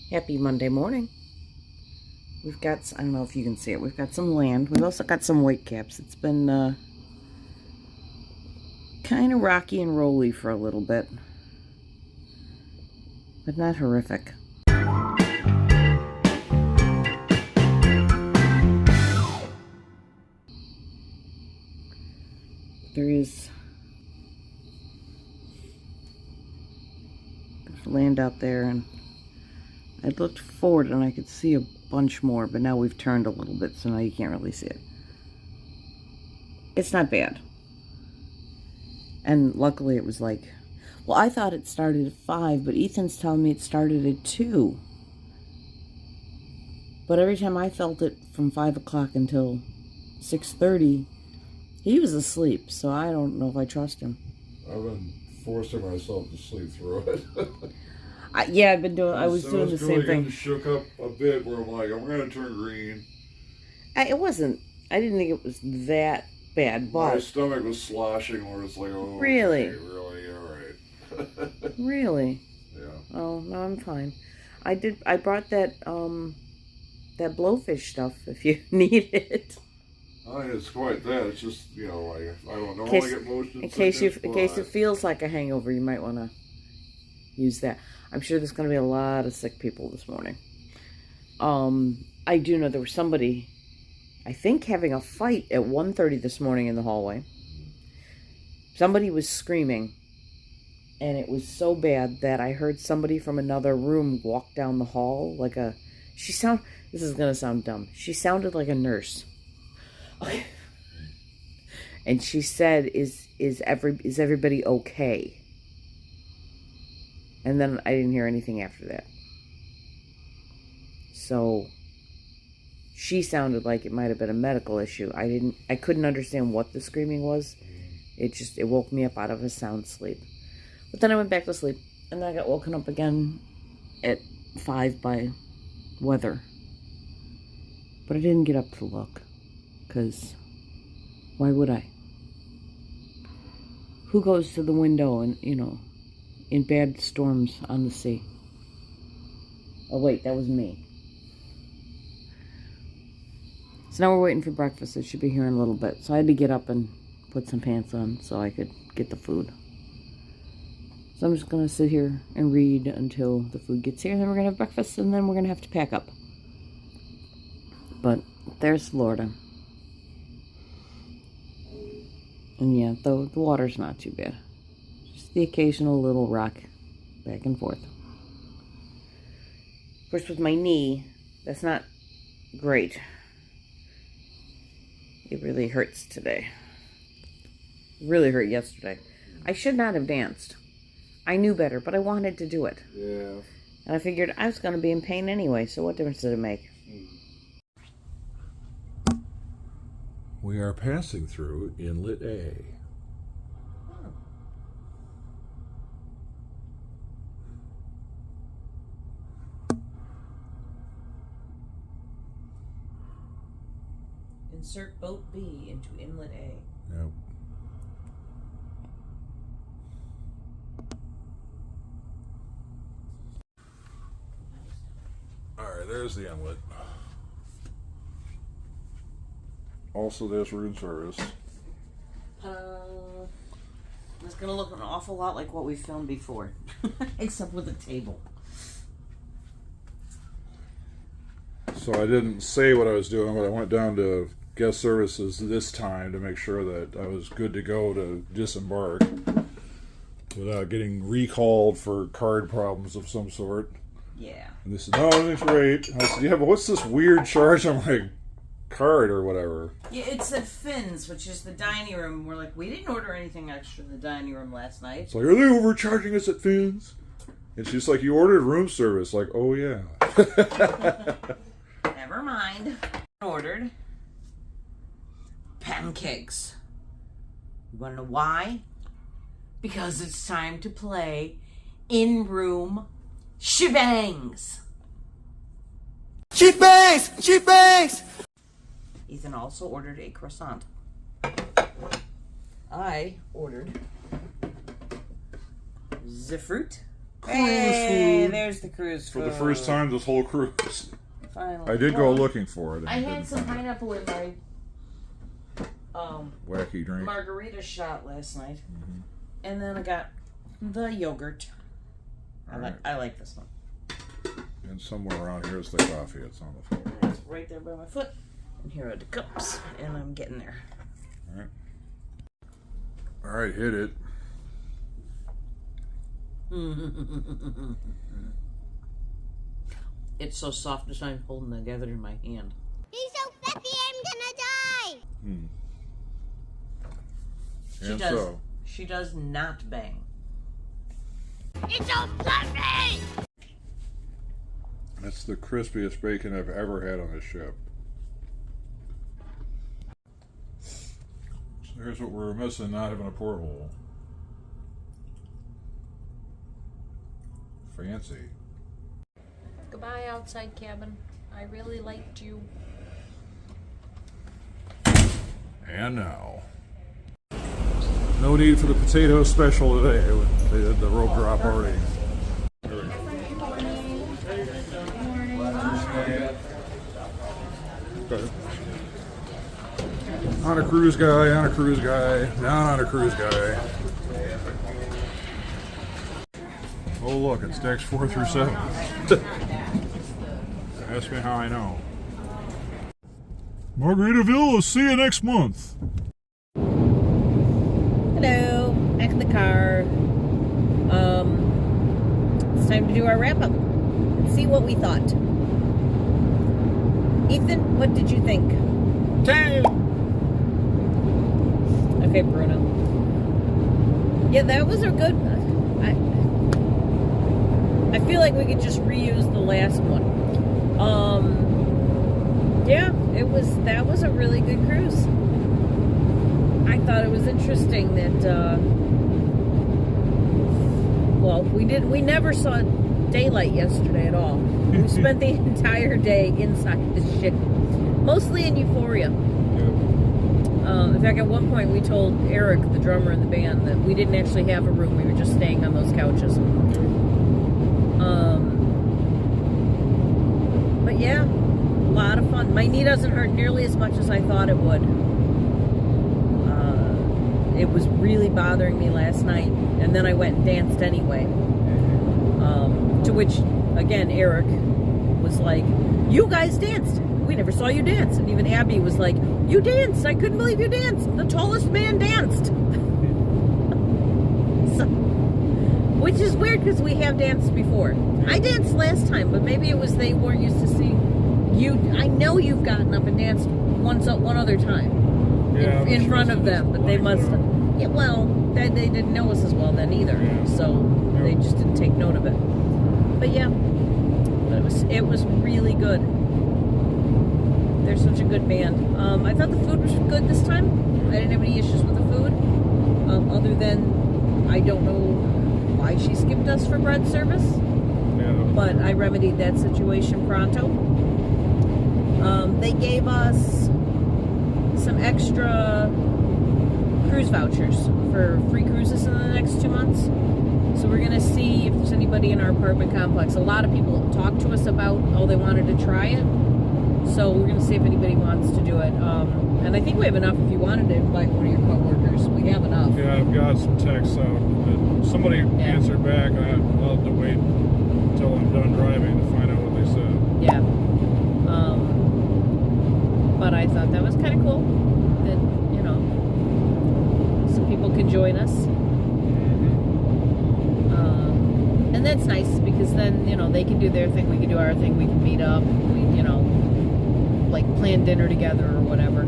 Happy Monday morning. We've got, I don't know if you can see it, we've got some land. We've also got some whitecaps. It's been kind of rocky and rolly for a little bit, but not horrific. There's land out there, and I looked forward and I could see a bunch more, but now we've turned a little bit, so now you can't really see it. It's not bad. And luckily it was like, well, I thought it started at 5, but Ethan's telling me it started at 2. But every time I felt it from 5 o'clock until 6:30, he was asleep, so I don't know if I trust him. I've been forcing myself to sleep through it. Yeah, I've been doing. I was doing the same thing. It shook up a bit where I'm like, I'm going to turn green. It wasn't. I didn't think it was that bad, but my stomach was sloshing where it's like, oh, really, okay, really, all right. Really. Yeah. Oh no, I'm fine. I brought that that blowfish stuff if you need it. It's quite that. It's just, you know, like, I don't normally get motion in case it feels like a hangover, you might want to use that. I'm sure there's going to be a lot of sick people this morning. I do know there was somebody, I think, having a fight at 1:30 this morning in the hallway. Somebody was screaming, and it was so bad that I heard somebody from another room walk down the hall like a... This is going to sound dumb. She sounded like a nurse. And she said, is everybody okay? And then I didn't hear anything after that. So she sounded like it might have been a medical issue. I couldn't understand what the screaming was. It woke me up out of a sound sleep. But then I went back to sleep, and then I got woken up again at 5 by weather. But I didn't get up to look, because why would I? Who goes to the window and, you know, in bad storms on the sea? Oh wait, that was me. So now we're waiting for breakfast. It should be here in a little bit. So I had to get up and put some pants on so I could get the food. So I'm just going to sit here and read until the food gets here. Then we're going to have breakfast, and then we're going to have to pack up. But there's Florida. And yeah, the water's not too bad. Just the occasional little rock back and forth. Of course, with my knee, that's not great. It really hurts today. It really hurt yesterday. I should not have danced. I knew better, but I wanted to do it. Yeah. And I figured I was going to be in pain anyway, so what difference did it make? We are passing through Inlet A. Insert boat B into Inlet A. Yep. Alright, there's the inlet. Also, there's room service. It's going to look an awful lot like what we filmed before, except with a table. So I didn't say what I was doing, but I went down to guest services this time to make sure that I was good to go to disembark without getting recalled for card problems of some sort. Yeah. And they said, no, everything's great. I said, yeah, but what's this weird charge on my card or whatever? Yeah, it's at Finn's, which is the dining room. We're like, we didn't order anything extra in the dining room last night. It's like, are they overcharging us at Finn's? And she's like, you ordered room service. Like, oh yeah. Never mind. Ordered pancakes. You want to know why? Because it's time to play in-room shebangs. Shebangs! Shebangs! Ethan also ordered a croissant. I ordered the fruit Hey, food. there's the cruise For food. the first time this whole cruise. Finally. I did go looking for it. And I didn't had some find it. pineapple in my Wacky drink. margarita shot last night. And then I got the yogurt. I like this one. And somewhere around here is the coffee. It's on the floor. It's right there by my foot. And here are the cups. And I'm getting there. All right, hit it. It's so soft as I'm holding it together in my hand. He's so fluffy, I'm gonna die. She does not bang. It's so fluffy. That's the crispiest bacon I've ever had on a ship. So here's what we're missing, not having a porthole. Fancy. Goodbye, outside cabin. I really liked you. And now. No need for the potato special today. They did the rope drop already. Okay. On a cruise guy, not on a cruise guy. Oh look, it's decks 4 through 7. Ask me how I know. Margaritaville, we'll see you next month. Hello, back in the car. It's time to do our wrap up. Let's see what we thought. Ethan, what did you think? 10. Okay, Bruno. Yeah, that was a good. I feel like we could just reuse the last one. Yeah, that was a really good cruise. I thought it was interesting that we never saw daylight yesterday at all. We spent the entire day inside the ship, mostly in Euphoria. In fact, at one point we told Eric, the drummer in the band, that we didn't actually have a room. We were just staying on those couches. But yeah, a lot of fun. My knee doesn't hurt nearly as much as I thought it would. It was really bothering me last night, and then I went and danced anyway. To which, again, Eric was like, "You guys danced. We never saw you dance." And even Abby was like, "You danced. I couldn't believe you danced. The tallest man danced." Which is weird because we have danced before. I danced last time, but maybe it was they weren't used to seeing you. I know you've gotten up and danced one other time in front of them, but they must have. Yeah, well, they didn't know us as well then either, so they just didn't take note of it. But yeah, it was really good. They're such a good band. I thought the food was good this time. I didn't have any issues with the food, other than I don't know why she skipped us for bread service. But I remedied that situation pronto. They gave us some extra cruise vouchers for free cruises in the next 2 months. So we're going to see if there's anybody in our apartment complex. A lot of people talked to us about, they wanted to try it. So we're going to see if anybody wants to do it. And I think we have enough if you wanted to invite one of your coworkers. We have enough. Yeah, I've got some texts out. Somebody answered back, and I'll have to wait until I'm done driving to find out what they said. Yeah. But I thought that was kind of cool that, some people can join us. And that's nice because then, they can do their thing, we can do our thing, we can meet up, like plan dinner together or whatever.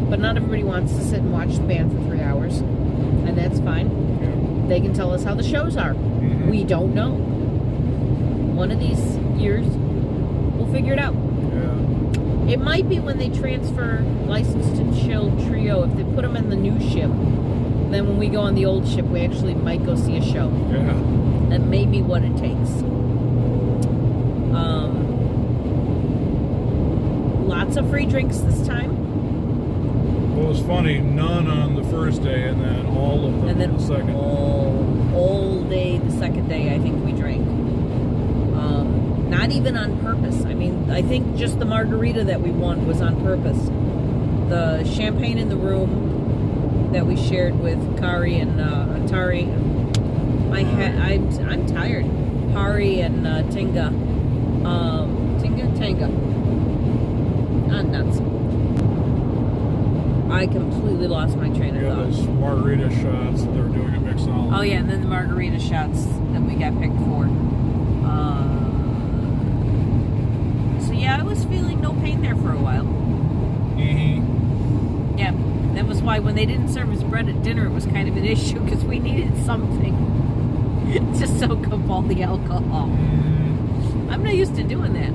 But not everybody wants to sit and watch the band for 3 hours, and that's fine. Yeah. They can tell us how the shows are. We don't know. One of these years, we'll figure it out. Yeah. It might be when they transfer License to Chill Trio, if they put them in the new ship, then when we go on the old ship, we actually might go see a show. Yeah. That may be what it takes. Lots of free drinks this time. Well, it was funny, none on the first day, and then all of them And then on the second. all all day the second day. I think we drank. Not even on purpose. I mean, I think just the margarita that we won was on purpose. The champagne in the room that we shared with Kari and Atari. I'm tired. Hari and Tinga. Tanga. I'm nuts. I completely lost my train of thought. Those margarita shots that they were doing at Mixology. Oh yeah, and then the margarita shots that we got picked for. So yeah, I was feeling no pain there for a while. Mm-hmm. Yeah, that was why when they didn't serve us bread at dinner, it was kind of an issue because we needed something to soak up all the alcohol. Mm-hmm. I'm not used to doing that.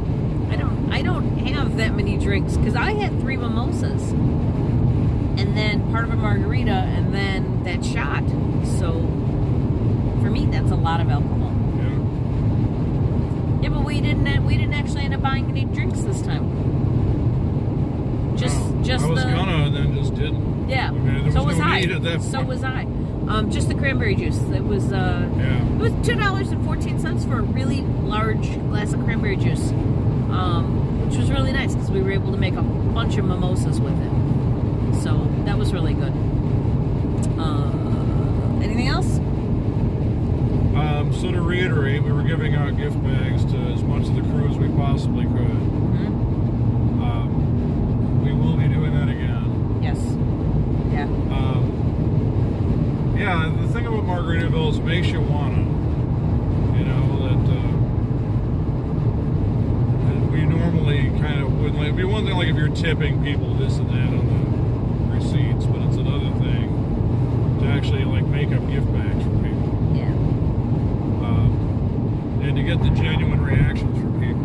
I don't have that many drinks because I had 3 mimosas and then part of a margarita and then that shot. So for me, that's a lot of alcohol. Yeah, but we didn't actually end up buying any drinks this time. Just I was the, gonna and then just didn't. Yeah. I mean, so was no I. need at that So point. was I. Just the cranberry juice. It was it was $2.14 for a really large glass of cranberry juice, which was really nice because we were able to make a bunch of mimosas with it. So that was really good. Anything else? So to reiterate, we were giving out gift bags to as much of the crew as we possibly could. Mm-hmm. We will be doing that again. Yes. Yeah. Yeah, the thing about Margaritaville is it makes you wanna, that we normally kind of wouldn't like. It'd be one thing like if you're tipping people this and that on the receipts, but it's another thing to actually like make up gift bags for people. Yeah. And to get the genuine reactions from people.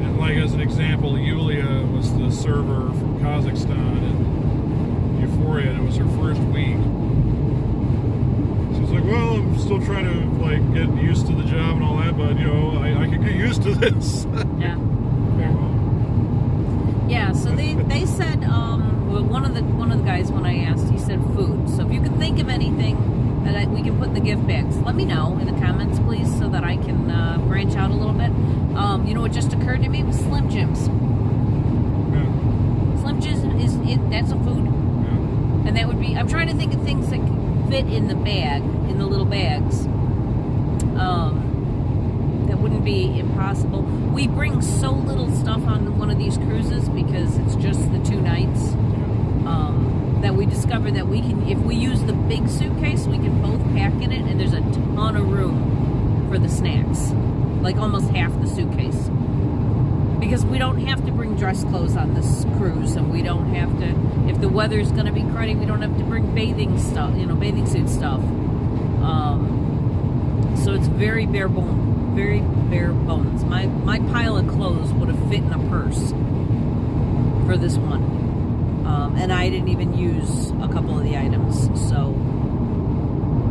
And like as an example, Yulia was the server from Kazakhstan in Euphoria, and it was her first week. She's like, well, I'm still trying to like get used to the job and all that, but I can get used to this. Yeah. Yeah, so they said, well, one of the guys, when I asked, he said food. So if you can think of anything that we can put in the gift bags, let me know in the comments, please, so that I can branch out a little bit. You know what just occurred to me was Slim Jims. Yeah. Slim Jims that's a food, Yeah. and that would be. I'm trying to think of things that can fit in the bag, in the little bags. That wouldn't be impossible. We bring so little stuff on one of these cruises because it's just the 2 nights. That we discovered that we can, if we use the big suitcase, we can both pack in it, and there's a ton of room for the snacks, like almost half the suitcase. Because we don't have to bring dress clothes on this cruise, and we don't have to, if the weather's going to be cruddy, we don't have to bring bathing stuff, bathing suit stuff. So it's very bare bones. My pile of clothes would have fit in a purse for this one. And I didn't even use a couple of the items, so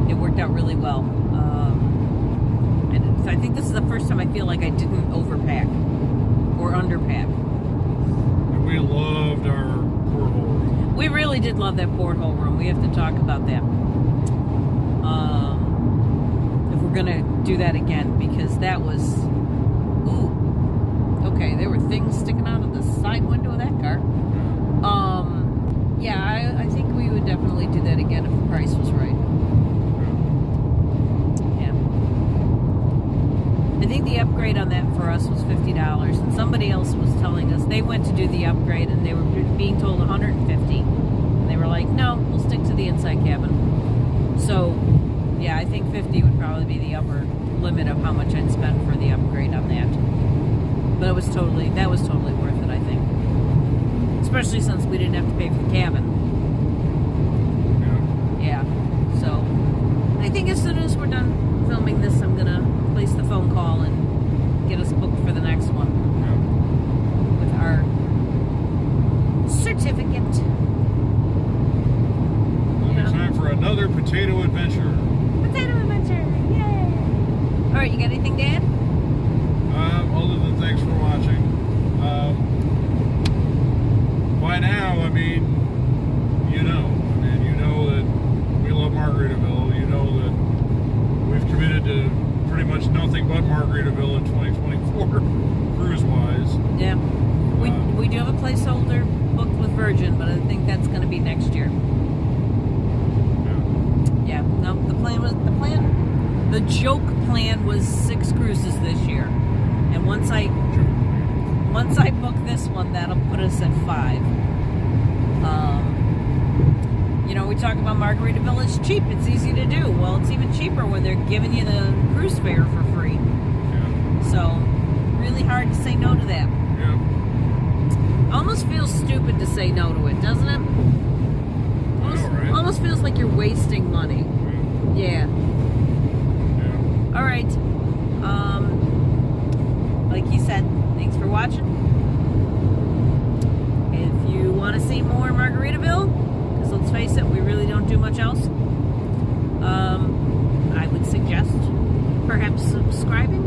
it worked out really well. And I think this is the first time I feel like I didn't overpack or underpack. And we loved our porthole room. We really did love that porthole room. We have to talk about that. If we're gonna do that again, because that was, okay, there were things sticking out of the side window of that car. Yeah, I think we would definitely do that again if the price was right. Yeah. I think the upgrade on that for us was $50, and somebody else was telling us they went to do the upgrade and they were being told $150, and they were like, no, we'll stick to the inside cabin. So, yeah, I think $50 would probably be the upper limit of how much I'd spend for the upgrade on that. But that was totally worth it, I think. Especially since we didn't have to pay for the cabin. Yeah. So, I think as soon as we're done filming this, I'm going to place the phone call and get us booked for the next one. With our certificate. It'll be time for another potato adventure. Potato adventure! Yay! Alright, you got anything to add? Other than thanks for watching. By now, you know that we love Margaritaville. pretty much nothing but Margaritaville in 2024, cruise-wise. Yeah. We do have a placeholder booked with Virgin, but I think that's going to be next year. Yeah. No, the joke plan was 6 cruises this year. And once I book this one, that'll put us at 5. We talk about Margaritaville, it's cheap, it's easy to do. Well, it's even cheaper when they're giving you the cruise fare for free. Yeah. So, really hard to say no to that. Yeah. Almost feels stupid to say no to it, doesn't it? Right? Almost feels like you're wasting money. Yeah. All right. Like he said, thanks for watching. If you want to see more Margaritaville, because let's face it, we really don't do much else, I would suggest perhaps subscribing.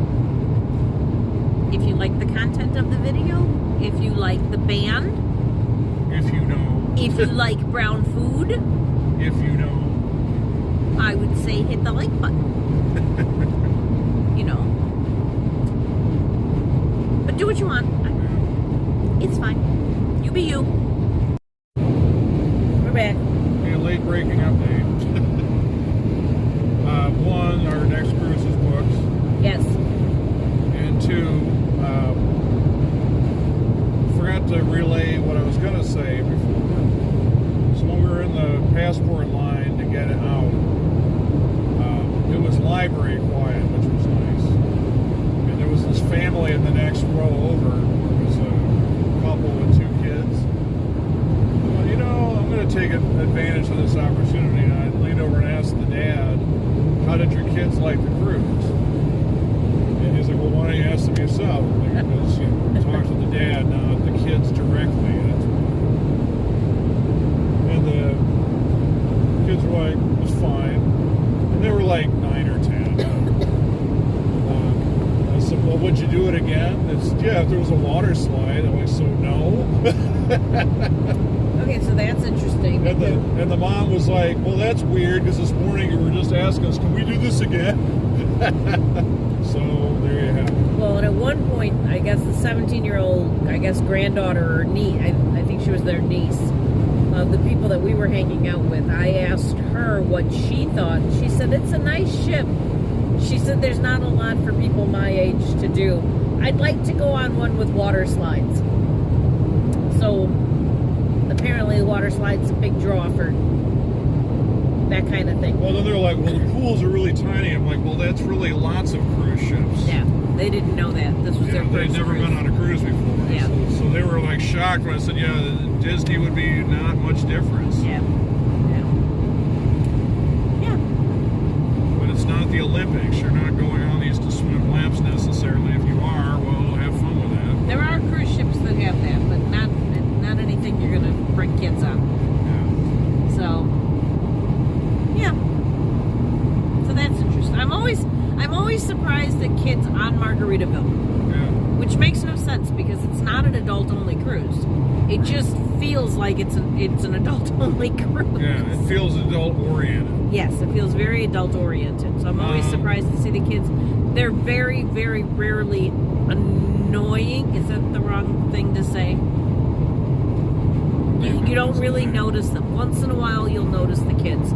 If you like the content of the video, if you like the band, If you know. if you like brown food, If you know. I would say hit the like button. But do what you want. It's fine. You be you. We're back. A late breaking update. One, our next cruise is booked. Yes. And 2, forgot to relay what I was going to say before. So when we were in the passport line to get it out, it was library quiet, which was nice. And there was this family in the next row over. It was a couple with 2 kids. Well, I'm going to take advantage of this opportunity. And I leaned over and asked the dad, how did your kids like the cruise? And he's like, well, why don't you ask them yourself? Because talk to the dad, not the kids directly. That's why. And the kids were like, it was fine. And they were like 9 or 10. I said, well, would you do it again? It's, yeah, if there was a water slide. I'm like, so no. Okay, so that's interesting. And the mom was like, well, that's weird because this morning you were just asking us, can we do this again? So there you have it. Well, and at one point, I guess the 17-year-old, granddaughter or niece, I think she was their niece, of the people that we were hanging out with, I asked her what she thought. She said, it's a nice ship. She said, there's not a lot for people my age to do. I'd like to go on one with water slides. So, apparently the water slide's a big draw for that kind of thing. Well, then they're like, well, the pools are really tiny. I'm like, well, that's really lots of cruise ships. Yeah, they didn't know that. This was their first They'd never cruise. been on a cruise before. Yeah. So they were like shocked when I said, yeah, Disney would be not much difference. Yeah. But it's not the Olympics. You're not going on these to swim laps necessarily. If you are, well, have fun with that. There are cruise ships that have that, but not anything you're going to bring kids on. Yeah. So, yeah. So that's interesting. I'm always surprised at kids on Margaritaville, Yeah. which makes no sense because it's not an adult-only cruise. It just feels like it's an adult-only cruise. Yeah, it feels adult-oriented. Yes, it feels very adult-oriented. So I'm always surprised to see the kids. They're very, very rarely annoying. Is that the wrong thing to say? You don't really notice them. Once in a while, you'll notice the kids.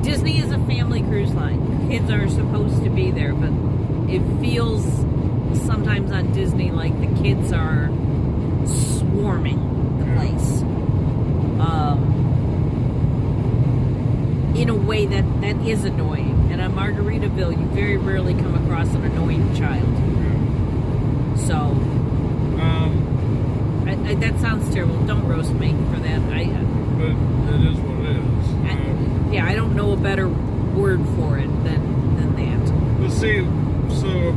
Disney is a family cruise line. Kids are supposed to be there, but it feels sometimes on Disney like the kids are swarming the place. In a way that is annoying. And on Margaritaville, you very rarely come across an annoying child. So, that sounds terrible. Don't roast me for that. But it is what it is. I don't know a better word for it than that. But see, so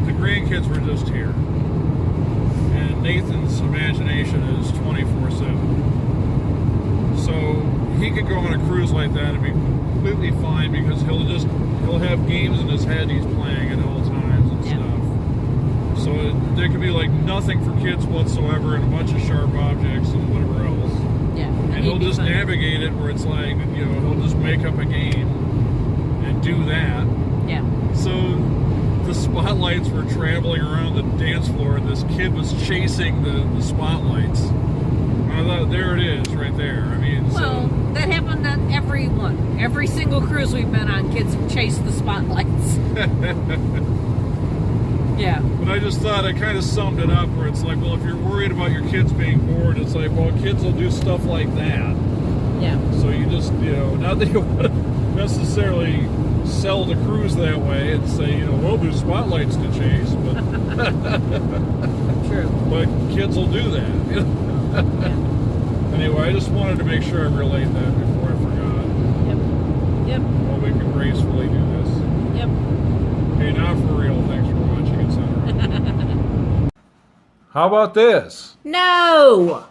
the grandkids were just here. And Nathan's imagination is 24/7. So he could go on a cruise like that and be completely fine because he'll have games in his head he's playing at all times and stuff. So there could be like nothing for kids whatsoever and a bunch of sharp objects and whatever else. Yeah. And he'll just navigate it where it's like, he'll just make up a game and do that. Yeah. So the spotlights were traveling around the dance floor, and this kid was chasing the spotlights. And I thought, there it is, right there. I mean, Well, that happened on every one. Every single cruise we've been on, kids chase the spotlights. Yeah. But I just thought I kind of summed it up where it's like, well, if you're worried about your kids being bored, it's like, well, kids will do stuff like that. Yeah. So you just, not that you want to necessarily sell the cruise that way and say, well, there's spotlights to chase, but True. but kids will do that. Anyway, I just wanted to make sure I relayed that before I forgot. Yep. Well, we can gracefully do this. Yep. Okay, now for real, thanks for watching, etc. How about this? No!